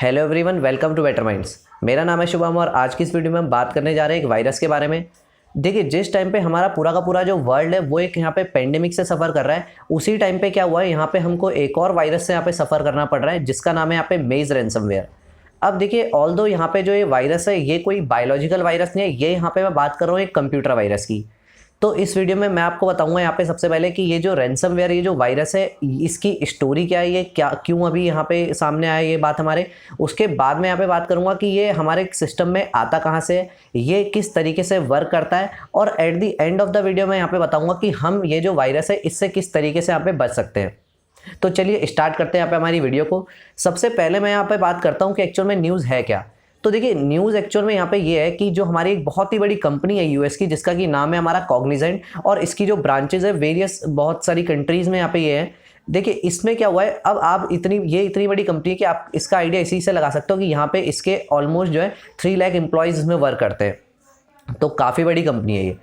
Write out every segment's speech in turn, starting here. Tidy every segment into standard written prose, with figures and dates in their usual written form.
Hello everyone, welcome to Better Minds. मेरा नाम है शुभम और आज की इस वीडियो में हम बात करने जा रहे हैं एक वायरस के बारे में। देखिए, जिस टाइम पे हमारा पूरा का पूरा जो वर्ल्ड है वो एक यहाँ पे पेंडेमिक से सफ़र कर रहा है, उसी टाइम पे क्या हुआ है, यहाँ पे हमको एक और वायरस से यहाँ पे सफ़र करना पड़ रहा है जिसका नाम है यहाँ पे मेज रैंसमवेयर। अब देखिए, ऑल्दो यहाँ पे जो ये वायरस है ये कोई बायोलॉजिकल वायरस नहीं है, ये यहाँ पे मैं बात कर रहा हूँ एक कंप्यूटर वायरस की। तो इस वीडियो में मैं आपको बताऊंगा यहाँ पे सबसे पहले कि ये जो रैंसमवेयर, ये जो वायरस है, इसकी स्टोरी क्या है, ये क्या क्यों अभी यहाँ पे सामने आया ये बात हमारे। उसके बाद मैं यहाँ पे बात करूँगा कि ये हमारे सिस्टम में आता कहाँ से है, ये किस तरीके से वर्क करता है, और at the end of the video मैं यहाँ पे बताऊँगा कि हम ये जो वायरस है इससे किस तरीके से यहाँ पे बच सकते हैं। तो चलिए स्टार्ट करते हैं यहाँ पे हमारी वीडियो को। सबसे पहले मैं यहाँ पे बात करता हूँ कि एक्चुअल में न्यूज़ है क्या। तो देखिए, न्यूज़ एक्चुअल में यहाँ पे ये है कि जो हमारी एक बहुत ही बड़ी कंपनी है यूएस की, जिसका कि नाम है हमारा कॉग्निजेंट, और इसकी जो ब्रांचेज है वेरियस बहुत सारी कंट्रीज़ में यहाँ पे ये है। देखिए, इसमें क्या हुआ है, अब आप इतनी बड़ी कंपनी है कि आप इसका आइडिया इसी से लगा सकते हो कि यहाँ पे इसके ऑलमोस्ट जो है 3 लाख एम्प्लॉयज़ इसमें वर्क करते हैं। तो काफ़ी बड़ी कंपनी है ये।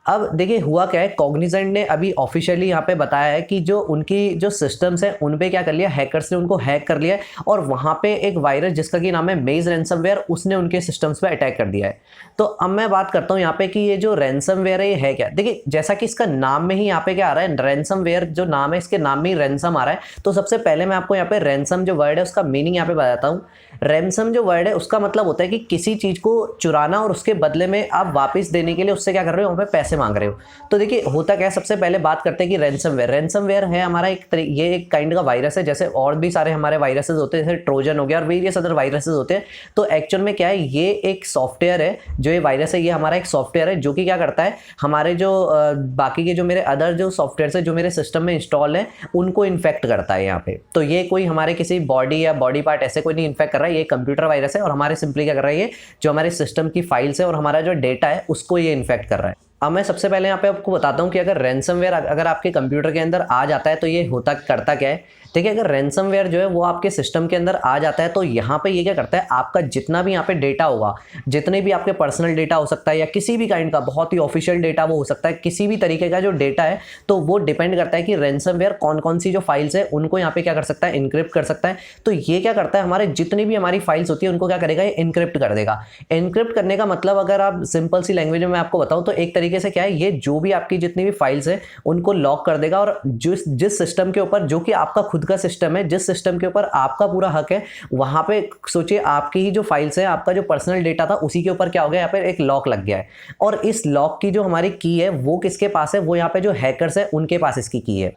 अब देखिए, हुआ क्या है, कॉग्निजेंट ने अभी ऑफिशियली यहाँ पे बताया है कि जो उनकी जो सिस्टम्स हैं उन पे क्या कर लिया, हैकर्स ने उनको हैक कर लिया है, और वहाँ पे एक वायरस जिसका कि नाम है मेज रैंसमवेयर, उसने उनके सिस्टम्स पे अटैक कर दिया है। तो अब मैं बात करता हूँ यहाँ पे कि ये जो रैंसमवेयर है ये है क्या। देखिए, जैसा कि इसका नाम में ही यहाँ पे क्या आ रहा है, रैंसमवेयर जो नाम है इसके नाम में ही रैंसम आ रहा है। तो सबसे पहले मैं आपको यहाँ पे रैंसम जो वर्ड है उसका मीनिंग यहाँ पे बताता हूँ। रैंसम जो वर्ड है उसका मतलब होता है कि किसी चीज़ को चुराना और उसके बदले में आप वापस देने के लिए उससे क्या कर रहे हो, वहाँ पे पैसे मांग रहे हो। तो देखिए, होता क्या है, सबसे पहले बात करते हैं कि रैंसमवेयर है हमारा ये एक काइंड का वायरस है, जैसे और भी सारे हमारे वायरसेस होते हैं, जैसे ट्रोजन हो गया और वेरियस अदर वायरसेस होते हैं। तो एक्चुअल में क्या है, ये एक सॉफ्टवेयर है, जो ये वायरस है ये हमारा एक सॉफ्टवेयर है जो कि क्या करता है, हमारे जो बाकी के जो मेरे अदर जो सॉफ्टवेयर है जो मेरे सिस्टम में इंस्टॉल है उनको इन्फेक्ट करता है यहाँ पे। तो ये कोई हमारे किसी बॉडी या बॉडी पार्ट ऐसे कोई नहीं इन्फेक्ट कर रहा है, ये कंप्यूटर वायरस है, और हमारे सिंपली क्या कर रहा है, ये जो हमारे सिस्टम की फाइल्स है और हमारा जो डेटा है उसको ये इन्फेक्ट कर रहा है। अब मैं सबसे पहले यहाँ पे आपको बताता हूँ कि अगर रैंसमवेयर अगर आपके कंप्यूटर के अंदर आ जाता है तो ये करता क्या है। देखिए, अगर रैंसमवेयर जो है वो आपके सिस्टम के अंदर आ जाता है तो यहाँ पे ये क्या करता है, आपका जितना भी यहाँ पे डेटा होगा, जितने भी आपके पर्सनल डेटा हो सकता है या किसी भी काइंड का बहुत ही ऑफिशियल डेटा वो हो सकता है, किसी भी तरीके का जो डेटा है, तो वो डिपेंड करता है कि रैंसमवेयर कौन कौन सी जो फाइल्स है उनको यहाँ पे क्या कर सकता है, इनक्रिप्ट कर सकता है। तो ये क्या करता है, हमारे जितनी भी हमारी फाइल्स होती है उनको क्या करेगा, ये इनक्रिप्ट कर देगा। इनक्रिप्ट करने का मतलब अगर आप सिंपल सी लैंग्वेज में आपको बताऊँ तो एक तरीके से क्या है, ये जो भी आपकी जितनी भी फाइल्स है उनको लॉक कर देगा, और जिस सिस्टम के ऊपर, जो कि आपका खुद का सिस्टम है, जिस सिस्टम के ऊपर आपका पूरा हक है, वहां पे सोचिए आपकी ही जो फाइल्स है, आपका जो पर्सनल डेटा था, उसी के ऊपर क्या हो गया, यहाँ पे एक लॉक लग गया है। और इस लॉक की जो हमारी की है वो किसके पास है, वो यहाँ पे जो हैकर्स है उनके पास इसकी की है।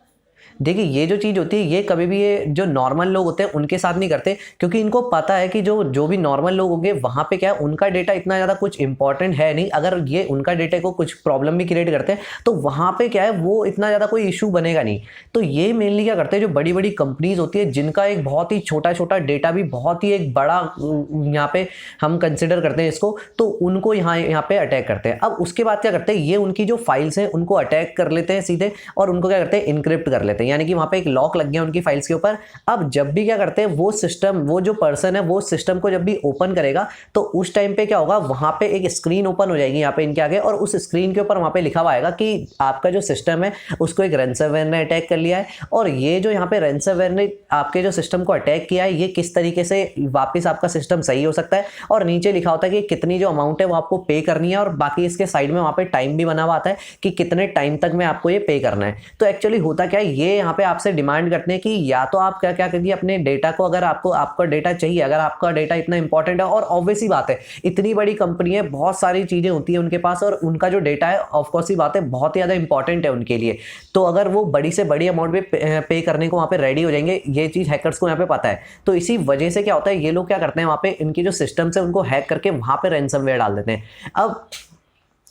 देखिए, ये जो चीज़ होती है ये कभी भी ये जो नॉर्मल लोग होते हैं उनके साथ नहीं करते, क्योंकि इनको पता है कि जो भी नॉर्मल लोग होंगे वहाँ पे क्या है, उनका डेटा इतना ज़्यादा कुछ इंपॉर्टेंट है नहीं। अगर ये उनका डेटा को कुछ प्रॉब्लम भी क्रिएट करते हैं तो वहाँ पे क्या है, वो इतना ज़्यादा कोई इशू बनेगा नहीं। तो ये मेनली क्या करते हैं, जो बड़ी बड़ी कंपनीज होती है जिनका एक बहुत ही छोटा छोटा डेटा भी बहुत ही एक बड़ा यहाँ पे हम कंसिडर करते हैं इसको, तो उनको यहाँ पे अटैक करते हैं। अब उसके बाद क्या करते हैं, ये उनकी जो फाइल्स हैं उनको अटैक कर लेते हैं सीधे, और उनको क्या करते हैं, इनक्रिप्ट कर लेते हैं, यानी कि वहां पे एक लॉक लग गया उनकी फाइल्स के ऊपर। अब जब भी क्या करते हैं, वो सिस्टम, वो जो पर्सन है वो सिस्टम को जब भी ओपन करेगा तो उस टाइम पे क्या होगा, वहां पे एक स्क्रीन ओपन हो जाएगी यहाँ पे इनके आगे, और उस स्क्रीन के ऊपर वहां पे लिखा हुआ आएगा कि आपका जो सिस्टम है उसको एक रैंसमवेयर ने अटैक कर लिया है, और ये जो यहाँ पे रैंसमवेयर ने आपके जो सिस्टम को अटैक किया है, ये किस तरीके से वापस आपका सिस्टम सही हो सकता है, और नीचे लिखा होता है कि कितनी जो अमाउंट है वो आपको पे करनी है, और बाकी इसके साइड में वहां पे टाइम भी बना हुआ आता है कि कितने टाइम तक में आपको ये पे करना है। तो एक्चुअली होता क्या है, ये यहाँ पे आपसे डिमांड करते हैं कि या तो आप क्या क्या करिए अपने डेटा को, अगर आपको आपका डेटा चाहिए, अगर आपका डेटा इतना इंपॉर्टेंट है, और ऑब्वियस ही बात है इतनी बड़ी कंपनी है, बहुत सारी चीजें होती है उनके पास, और उनका जो डेटा है ऑफकोर्स ही बात है बहुत ही ज्यादा इंपॉर्टेंट है उनके लिए, तो अगर वो बड़ी से बड़ी अमाउंट पे करने को वहाँ पे रेडी हो जाएंगे, ये चीज हैकर्स को यहाँ पे पता है। तो इसी वजह से क्या होता है, ये लोग क्या करते हैं, वहाँ पे इनकी जो सिस्टम्स है उनको हैक करके वहाँ पे रैंसमवेयर डाल देते हैं। अब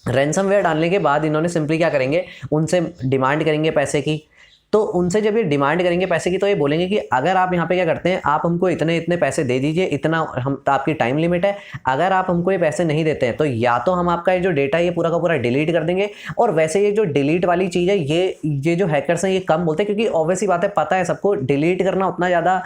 रैंसमवेयर डालने के बाद इन्होंने सिंपली क्या करेंगे, उनसे डिमांड करेंगे पैसे की। तो उनसे जब ये डिमांड करेंगे पैसे की, तो ये बोलेंगे कि अगर आप यहाँ पे क्या करते हैं, आप हमको इतने इतने पैसे दे दीजिए, इतना हम तो आपकी टाइम लिमिट है, अगर आप हमको ये पैसे नहीं देते हैं तो या तो हम आपका ये जो डेटा ये पूरा का पूरा डिलीट कर देंगे। और वैसे ये जो डिलीट वाली चीज़ है ये जो हैकर्स हैं ये कम बोलते हैं, क्योंकि ऑब्वियसली बात है, पता है सबको डिलीट करना उतना ज़्यादा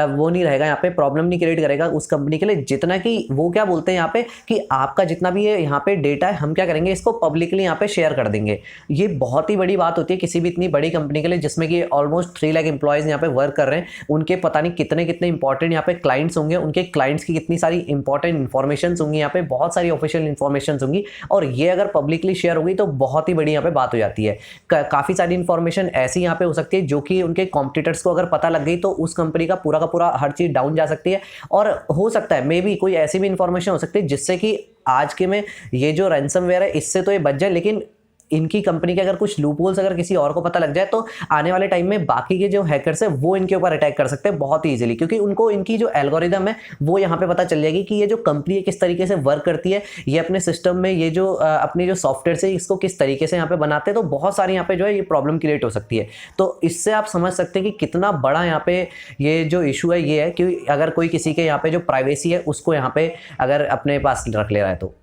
वो नहीं रहेगा, यहाँ पे प्रॉब्लम नहीं क्रिएट करेगा उस कंपनी के लिए, जितना कि वो क्या बोलते हैं यहाँ पे कि आपका जितना भी ये यहाँ पे डेटा है हम क्या करेंगे, इसको पब्लिकली यहाँ पे शेयर कर देंगे। ये बहुत ही बड़ी बात होती है किसी भी इतनी बड़ी कंपनी के लिए जिसमें कि ऑलमोस्ट 3 लाख एम्प्लॉयज़ यहाँ पे वर्क कर रहे हैं, उनके पता नहीं कितने कितने इंपॉर्टेंट यहाँ पे क्लाइंट्स होंगे, उनके क्लाइंट्स की कितनी सारी इंपॉर्टेंट इन्फॉर्मेशन होंगी, यहाँ पे बहुत सारी ऑफिशियल इन्फॉर्मेशन होंगी, और ये अगर पब्लिकली शेयर होगी तो बहुत ही बड़ी यहाँ पे बात हो जाती है। काफ़ी सारी इन्फॉर्मेशन ऐसी यहाँ पे हो सकती है जो कि उनके कॉम्पिटिटर्स को अगर पता लग गई तो उस कंपनी का पूरा हर चीज़ डाउन जा सकती है। और हो सकता है मे बी कोई ऐसी भी इन्फॉर्मेशन हो सकती है जिससे कि आज के में ये जो रैंसमवेयर है इससे तो ये बच जाए, लेकिन इनकी कंपनी के अगर कुछ लूपहोल्स अगर किसी और को पता लग जाए तो आने वाले टाइम में बाकी के जो हैकर्स है वो इनके ऊपर अटैक कर सकते हैं बहुत ही इजीली, क्योंकि उनको इनकी जो एल्गोरिदम है वो यहाँ पे पता चल जाएगी कि ये जो कंपनी है किस तरीके से वर्क करती है, ये अपने सिस्टम में ये जो अपनी जो सॉफ्टवेयर से इसको किस तरीके से यहाँ पे बनाते हैं। तो बहुत सारी यहाँ पे जो है ये प्रॉब्लम क्रिएट हो सकती है। तो इससे आप समझ सकते हैं कि कितना बड़ा यहाँ पे ये जो इशू है ये है कि अगर कोई किसी के यहाँ पे जो प्राइवेसी है उसको यहाँ पे अगर अपने पास रख ले रहा है। तो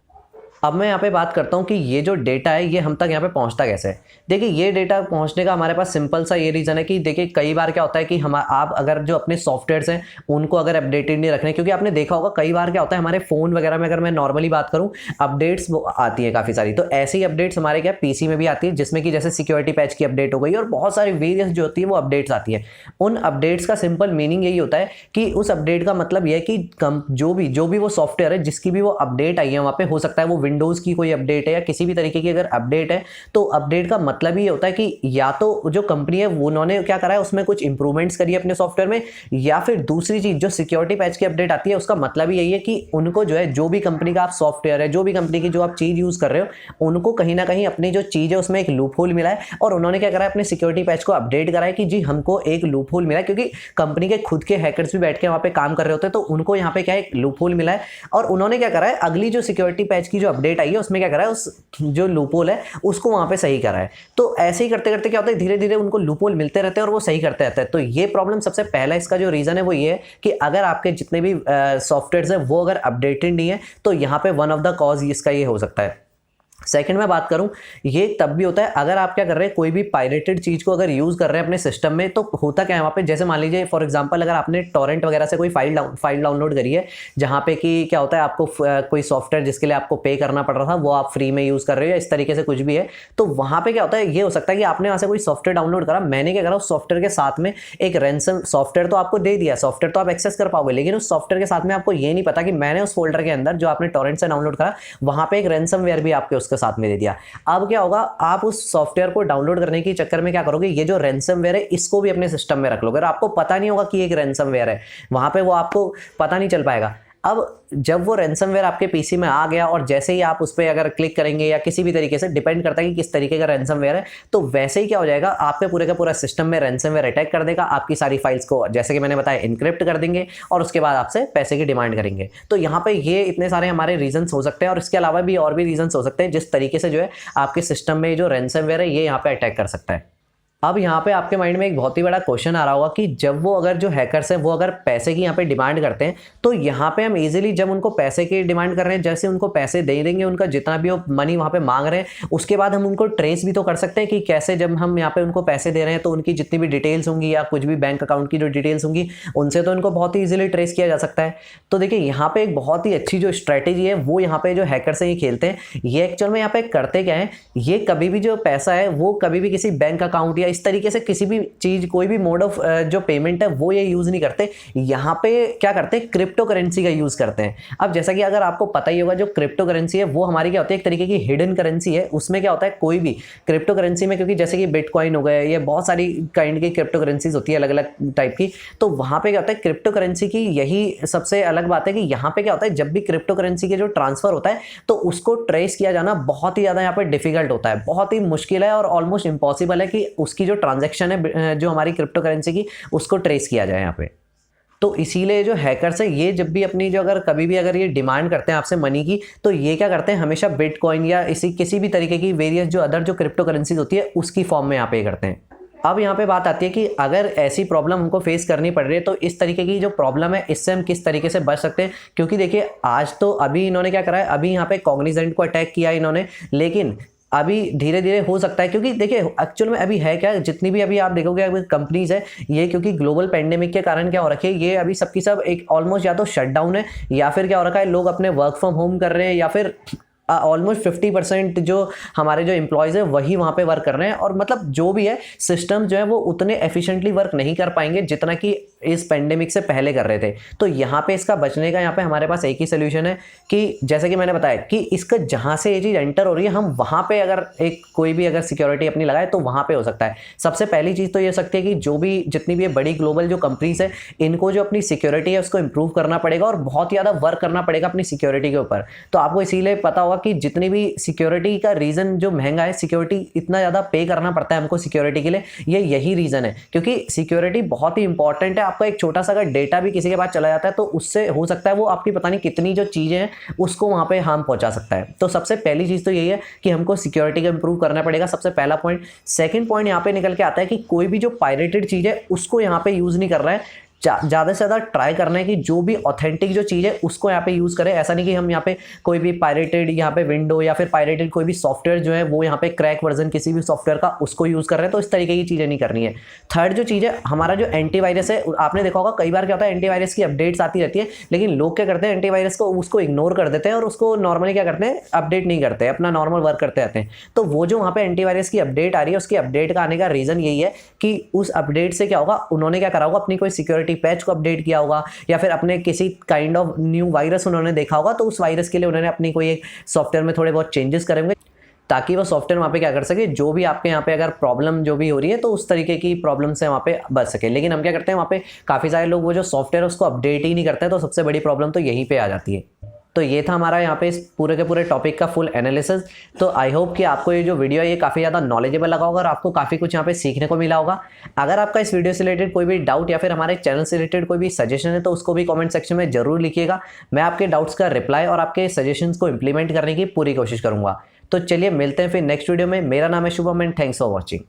अब मैं यहाँ पे बात करता हूँ कि ये जो डेटा है ये हम तक यहाँ पे पहुँचता कैसे है। देखिए ये डेटा पहुँचने का हमारे पास सिंपल सा ये रीज़न है कि देखिए कई बार क्या होता है कि आप अगर जो अपने सॉफ्टवेयर्स हैं उनको अगर अपडेटेड नहीं रखने, क्योंकि आपने देखा होगा कई बार क्या होता है हमारे फ़ोन वगैरह में, अगर मैं नॉर्मली बात करूँ, अपडेट्स आती है काफ़ी सारी। तो ऐसे ही अपडेट्स हमारे क्या पीसी में भी आती है, जिसमें कि जैसे सिक्योरिटी पैच की अपडेट हो गई और बहुत सारी वेरियस जो होती है वो अपडेट्स आती है। उन अपडेट्स का सिंपल मीनिंग यही होता है कि उस अपडेट का मतलब यह है कि जो भी वो सॉफ्टवेयर है जिसकी भी वो अपडेट आई है वहाँ पे, हो सकता है वो विंडोज़ की कोई अपडेट है या किसी भी तरीके की अगर अपडेट है, तो अपडेट का मतलब ही होता है कि या तो जो कंपनी है वो उन्होंने क्या करा है उसमें कुछ इंप्रूवमेंट्स करी है अपने सॉफ्टवेयर में, या फिर दूसरी चीज जो सिक्योरिटी पैच की अपडेट आती है उसका मतलब ही यही है कि उनको जो है जो भी कंपनी का आप सॉफ्टवेयर है, जो भी कंपनी की जो आप चीज यूज कर रहे हो, उनको कहीं ना कहीं अपनी जो चीज है उसमें एक लूप होल मिला है और उन्होंने क्या करा है अपने सिक्योरिटी पैच को अपडेट करा है कि जी हमको एक लूप होल मिला है, क्योंकि कंपनी के खुद के हैकर्स भी बैठ के वहां पे काम कर रहे होते हैं, तो उनको यहाँ पे क्या एक लूप होल मिला है और उन्होंने क्या करा है अगली जो सिक्योरिटी पैच की जो अपडेट आई है उसमें क्या करा है उस जो लूपहोल है उसको वहां पे सही करा है। तो ऐसे ही करते करते क्या होता है धीरे धीरे उनको लूपहोल मिलते रहते हैं और वो सही करते रहते हैं। तो ये प्रॉब्लम सबसे पहला इसका जो रीजन है वो ये है कि अगर आपके जितने भी सॉफ्टवेयर है वो अगर अपडेटेड नहीं है तो यहाँ पे वन ऑफ द कॉज इसका ये हो सकता है। सेकंड में बात करूं, ये तब भी होता है अगर आप क्या कर रहे हैं कोई भी पायरेटेड चीज को अगर यूज कर रहे हैं अपने सिस्टम में, तो होता क्या है वहां पे, जैसे मान लीजिए फॉर एग्जांपल अगर आपने टॉरेंट वगैरह से कोई फाइल डाउनलोड करी है जहां पे कि क्या होता है आपको कोई सॉफ्टवेयर जिसके लिए आपको पे करना पड़ रहा था वो आप फ्री में यूज कर रहे हो या इस तरीके से कुछ भी है, तो वहां पे क्या होता है ये हो सकता है कि आपने वहां से कोई सॉफ्टवेयर डाउनलोड करा, मैंने क्या करा उस सॉफ्टवेयर के साथ में एक रैंसम सॉफ्टवेयर तो आपको दे दिया, सॉफ्टवेयर तो आप एक्सेस कर पाओगे, लेकिन उस सॉफ्टवेयर के साथ में आपको ये नहीं पता कि मैंने उस फोल्डर के अंदर जो आपने टॉरेंट से डाउनलोड करा वहां पे एक रैंसमवेयर भी आपके उसके साथ में दे दिया। अब क्या होगा, आप उस सॉफ्टवेयर को डाउनलोड करने के चक्कर में क्या करोगे, ये जो रैंसमवेयर है इसको भी अपने सिस्टम में रख लोगे और आपको पता नहीं होगा कि एक रैंसमवेयर है, वहां पे वो आपको पता नहीं चल पाएगा। अब जब वो रैंसमवेयर आपके पीसी में आ गया और जैसे ही आप उस पर अगर क्लिक करेंगे या किसी भी तरीके से, डिपेंड करता है कि किस तरीके का रैंसमवेयर है, तो वैसे ही क्या हो जाएगा आपके पूरे का पूरा सिस्टम में रैंसमवेयर अटैक कर देगा, आपकी सारी फाइल्स को जैसे कि मैंने बताया इनक्रिप्ट कर देंगे और उसके बाद आपसे पैसे की डिमांड करेंगे। तो यहाँ पे ये इतने सारे हमारे रीजंस हो सकते हैं और इसके अलावा भी और भी रीजंस हो सकते हैं जिस तरीके से जो है आपके सिस्टम में जो रैंसमवेयर है ये यहाँ पे अटैक कर सकता है। अब यहाँ पे आपके माइंड में एक बहुत ही बड़ा क्वेश्चन आ रहा होगा कि जब वो अगर जो हैकर्स हैं वो अगर पैसे की यहाँ पे डिमांड करते हैं, तो यहाँ पे हम इजीली जब उनको पैसे की डिमांड कर रहे हैं, जैसे उनको पैसे दे देंगे, उनका जितना भी वो मनी वहाँ पे मांग रहे हैं, उसके बाद हम उनको ट्रेस भी तो कर सकते हैं कि कैसे जब हम यहाँ पे उनको पैसे दे रहे हैं तो उनकी जितनी भी डिटेल्स होंगी या कुछ भी बैंक अकाउंट की जो डिटेल्स होंगी उनसे तो इनको बहुत ही ईजिली ट्रेस किया जा सकता है। तो देखिए यहाँ पे एक बहुत ही अच्छी जो स्ट्रैटेजी है वो यहाँ पे जो हैकर्स हैं ये खेलते हैं। ये एक्चुअल में यहाँ पे करते क्या है, ये कभी भी जो पैसा है वो कभी भी किसी बैंक अकाउंट या इस तरीके से किसी भी चीज कोई भी मोड ऑफ जो पेमेंट है वो ये यूज नहीं करते। यहाँ पे क्या करते हैं, क्रिप्टो करेंसी का यूज करते हैं। अब जैसा कि अगर आपको पता ही होगा जो क्रिप्टो करेंसी है वो हमारी क्या होती है, एक तरीके की हिडन करेंसी है। उसमें क्या होता है कोई भी क्रिप्टो करेंसी में, क्योंकि जैसे कि बिटकॉइन हो गए, ये बहुत सारी काइंड की क्रिप्टो करेंसीज होती है अलग अलग टाइप की, तो वहां पे क्या होता है क्रिप्टो करेंसी की यही सबसे अलग बात है कि यहाँ पे क्या होता है जब भी क्रिप्टो करेंसी के जो ट्रांसफर होता है तो उसको ट्रेस किया जाना बहुत ही ज्यादा यहाँ पे डिफिकल्ट होता है, बहुत ही मुश्किल है और ऑलमोस्ट इम्पॉसिबल है कि उसकी जो ट्रांजेक्शन है जो हमारी क्रिप्टो करेंसी की उसको ट्रेस किया जाए यहाँ पे। तो इसीलिए जो हैकर्स है ये जब भी अपनी जो अगर कभी भी अगर ये डिमांड करते हैं आपसे मनी की, तो ये क्या करते हैं हमेशा बिटकॉइन या इसी किसी भी तरीके की वेरियस जो अदर जो क्रिप्टो करेंसीज होती है उसकी फॉर्म में यहाँ पे करते हैं। अब यहाँ पे बात आती है कि अगर ऐसी प्रॉब्लम हमको फेस करनी पड़ रही है तो इस तरीके की जो प्रॉब्लम है इससे हम किस तरीके से बच सकते हैं। क्योंकि देखिए आज तो अभी इन्होंने क्या करा है, अभी यहाँ पे कॉग्निजेंट को अटैक किया इन्होंने, लेकिन अभी धीरे धीरे हो सकता है, क्योंकि देखिए एक्चुअल में अभी है क्या, जितनी भी अभी आप देखोगे अभी कंपनीज है ये, क्योंकि ग्लोबल पेंडेमिक के कारण क्या हो रखी है, ये अभी सबकी सब एक ऑलमोस्ट या तो शटडाउन है या फिर क्या हो रखा है लोग अपने वर्क फ्रॉम होम कर रहे हैं या फिर ऑलमोस्ट 50% जो हमारे जो एम्प्लॉयज़ है वही वहाँ पे वर्क कर रहे हैं, और मतलब जो भी है सिस्टम जो है वो उतने एफिशिएंटली वर्क नहीं कर पाएंगे जितना कि इस पेंडेमिक से पहले कर रहे थे। तो यहाँ पे इसका बचने का यहाँ पे हमारे पास एक ही सोल्यूशन है कि जैसे कि मैंने बताया कि इसका जहाँ से ये चीज़ एंटर हो रही है हम वहाँ पे अगर एक कोई भी अगर सिक्योरिटी अपनी लगाए तो वहाँ पे हो सकता है। सबसे पहली चीज़ तो ये सकती है कि जो भी जितनी भी बड़ी ग्लोबल जो कंपनीज है इनको जो अपनी सिक्योरिटी है उसको इंप्रूव करना पड़ेगा और बहुत ज़्यादा वर्क करना पड़ेगा अपनी सिक्योरिटी के ऊपर। तो आपको इसीलिए पता होगा कि जितनी भी सिक्योरिटी का रीज़न जो महंगा है, सिक्योरिटी इतना ज़्यादा पे करना पड़ता है हमको सिक्योरिटी के लिए, ये यही रीज़न है क्योंकि सिक्योरिटी बहुत ही इंपॉर्टेंट है। आपका एक छोटा सा अगर डेटा भी किसी के पास चला जाता है तो उससे हो सकता है वो आपकी पता नहीं कितनी जो चीज़ें हैं उसको वहाँ पे हार्म पहुँचा सकता है। तो सबसे पहली चीज़ तो यही है कि हमको सिक्योरिटी को इंप्रूव करना पड़ेगा, सबसे पहला पॉइंट। सेकंड पॉइंट यहाँ पे निकल के आता है कि कोई भी जो पायरेटेड चीज़ है उसको यहाँ पे यूज़ नहीं कर रहा है। ज़्यादा से ज़्यादा ट्राई करना है कि जो भी ऑथेंटिक जो चीज़ है उसको यहाँ पे यूज़ करें। ऐसा नहीं कि हम यहाँ पे कोई भी पायरेटेड यहाँ पे विंडो या फिर पायरेटेड कोई भी सॉफ्टवेयर जो है वो यहाँ पे क्रैक वर्जन किसी भी सॉफ्टवेयर का उसको यूज़ कर रहे हैं, तो इस तरीके की चीज़ें नहीं करनी है। थर्ड जो चीज़ है हमारा जो एंटीवायरस है, आपने देखा होगा कई बार क्या होता है एंटीवायरस की अपडेट्स आती रहती है लेकिन लोग क्या करते हैं एंटीवायरस को उसको इग्नोर कर देते हैं और उसको नॉर्मली क्या करते हैं अपडेट नहीं करते, अपना नॉर्मल वर्क करते रहते हैं। तो वो जो वहाँ पे एंटीवायरस की अपडेट आ रही है उसकी अपडेट का आने का रीज़न यही है कि उस अपडेट से क्या होगा, उन्होंने क्या करा होगा अपनी कोई सिक्योरिटी पैच को अपडेट किया होगा या फिर अपने किसी काइंड ऑफ न्यू वायरस उन्होंने देखा होगा, तो उस वायरस के लिए उन्होंने अपनी कोई एक सॉफ्टवेयर में थोड़े बहुत चेंजेस करेंगे ताकि वो सॉफ्टवेयर वहाँ पे क्या कर सके, जो भी आपके यहाँ पे अगर प्रॉब्लम जो भी हो रही है तो उस तरीके की प्रॉब्लम से वहाँ पे बच सके। लेकिन हम क्या करते हैं वहाँ पे काफ़ी सारे लोग वो जो सॉफ्टवेयर उसको अपडेट ही नहीं करते हैं, तो सबसे बड़ी प्रॉब्लम तो यहीं पे आ जाती है। तो ये था हमारा यहाँ पे इस पूरे के पूरे टॉपिक का फुल एनालिसिस। तो आई होप कि आपको ये जो वीडियो है ये काफ़ी ज़्यादा नॉलेजेबल लगा होगा और आपको काफ़ी कुछ यहाँ पे सीखने को मिला होगा। अगर आपका इस वीडियो से रिलेटेड कोई भी डाउट या फिर हमारे चैनल से रिलेटेड कोई भी सजेशन है तो उसको भी कमेंट सेक्शन में जरूर लिखिएगा। मैं आपके डाउट्स का रिप्लाई और आपके सजेशंस को इंप्लीमेंट करने की पूरी कोशिश करूँगा। तो चलिए मिलते हैं फिर नेक्स्ट वीडियो में। मेरा नाम है Shubham and thanks for watching.